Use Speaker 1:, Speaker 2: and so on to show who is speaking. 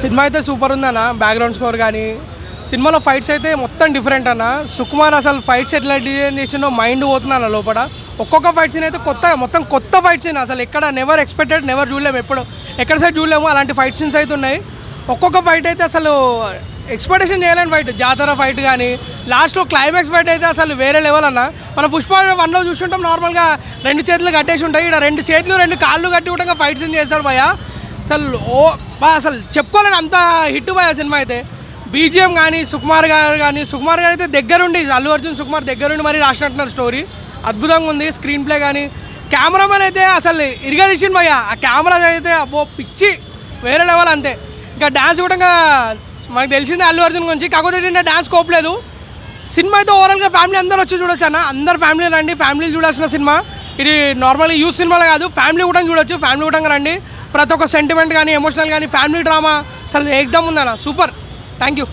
Speaker 1: Cinema అయితే super ఉందన్న. Background score కానీ సినిమాలో ఫైట్స్ అయితే మొత్తం డిఫరెంట్ అన్న. సుకుమార్ అసలు ఫైట్స్ ఎట్లా డిజైన్ చేసిండో మైండ్ పోతుంది అన్న లోపల. ఒక్కొక్క ఫైట్ సీన్ అయితే మొత్తం కొత్త ఫైట్ సీన్. అసలు ఎక్కడ నెవర్ ఎక్స్పెక్టెడ్, నెవర్ చూడలేము, ఎక్కడ సైడ్ చూడలేము అలాంటి ఫైట్ సీన్స్ అయితే ఉన్నాయి. ఒక్కొక్క ఫైట్ అయితే అసలు ఎక్స్పెక్టేషన్ చేయలేని ఫైట్. జాతర ఫైట్ కానీ లాస్ట్లో క్లైమాక్స్ ఫైట్ అయితే అసలు వేరే లెవెల్ అన్న. మనం పుష్ప 1లో చూస్తుంటాం నార్మల్గా 2 చేతులు కట్టేసి ఉంటాయి. ఇక్కడ 2 చేతులు 2 కాళ్ళు కట్టి కూడా ఫైట్ సీన్ చేస్తాడు భయ్య. అసలు అసలు చెప్పుకోలేని అంత హిట్ భయ్య సినిమా అయితే. బీజిఎం కానీ సుకుమార్ గారు అయితే దగ్గరుండి, అల్లు అర్జున్ సుకుమార్ దగ్గరుండి మరీ రాసినట్టున్నారు స్టోరీ. అద్భుతంగా ఉంది. స్క్రీన్ ప్లే కానీ కెమెరామెన్ అయితే అసలు ఇరిగా తీసిండు భయ్య. ఆ కెమెరా అయితే అబ్బో పిచ్చి వేరే లెవెల్ అంతే. ఇంకా డ్యాన్స్ కూడా మనకు తెలిసిందే అల్లు అర్జున్ గురించి. కాకపోతే ఏంటంటే డ్యాన్స్ కోపలేదు. సినిమా అయితే ఓవరాల్గా ఫ్యామిలీ అందరూ వచ్చి చూడొచ్చు అన్న. అందరు ఫ్యామిలీ రండి, ఫ్యామిలీ చూడాల్సిన సినిమా ఇది. నార్మల్గా యూత్ సినిమాలో కాదు, ఫ్యామిలీ కూడా చూడొచ్చు. ఫ్యామిలీ కూడా రండి. ప్రతి ఒక్క సెంటిమెంట్ కానీ ఎమోషనల్ కానీ ఫ్యామిలీ డ్రామా అసలు ఏకదమ్ ఉందన్న. సూపర్. Thank you.